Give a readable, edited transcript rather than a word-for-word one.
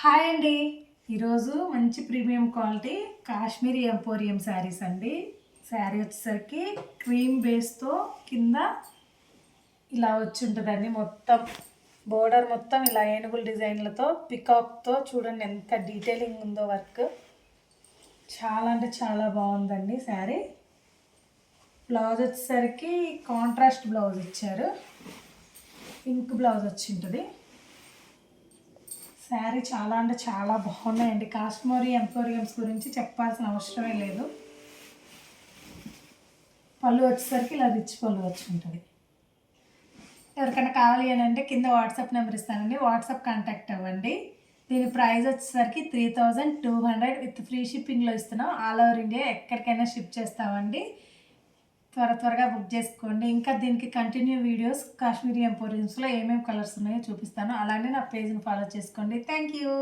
Hi అండి. ఈరోజు మంచి premium quality Kashmiri emporium saris అండి. శారీ వచ్చేసరికి క్రీమ్ బేస్తో కింద ఇలా వచ్చి ఉంటుందండి. మొత్తం బోర్డర్ మొత్తం ఇలా ఏనుగుల డిజైన్లతో పికాక్తో చూడండి ఎంత డీటెయిలింగ్ ఉందో వర్క్. చాలా అంటే చాలా బాగుందండి శారీ. బ్లౌజ్ వచ్చేసరికి కాంట్రాస్ట్ బ్లౌజ్ ఇచ్చారు. పింక్ బ్లౌజ్ వచ్చి ఉంటుంది. శారీ చాలా అంటే చాలా బాగున్నాయండి. కాశ్మీరీ ఎంపోరియంస్ గురించి చెప్పాల్సిన అవసరమే లేదు. పళ్ళు వచ్చేసరికి ఇలా రిచ్ పళ్ళు వచ్చి ఉంటుంది. ఎవరికైనా కావాలి అని అంటే కింద వాట్సాప్ నెంబర్ ఇస్తానండి, వాట్సాప్ కాంటాక్ట్ అవ్వండి. దీని ప్రైస్ వచ్చేసరికి 3200 విత్ ఫ్రీ షిప్పింగ్లో ఇస్తున్నాం. ఆల్ ఓవర్ ఇండియా ఎక్కడికైనా షిప్ చేస్తామండి. త్వరగా బుక్ చేసుకోండి. ఇంకా దీనికి కంటిన్యూ వీడియోస్ కాశ్మీరీ ఎంపోరియంస్లో ఏమేమి కలర్స్ ఉన్నాయో చూపిస్తాను. అలానే నా పేజ్ని ఫాలో చేసుకోండి. Thank you.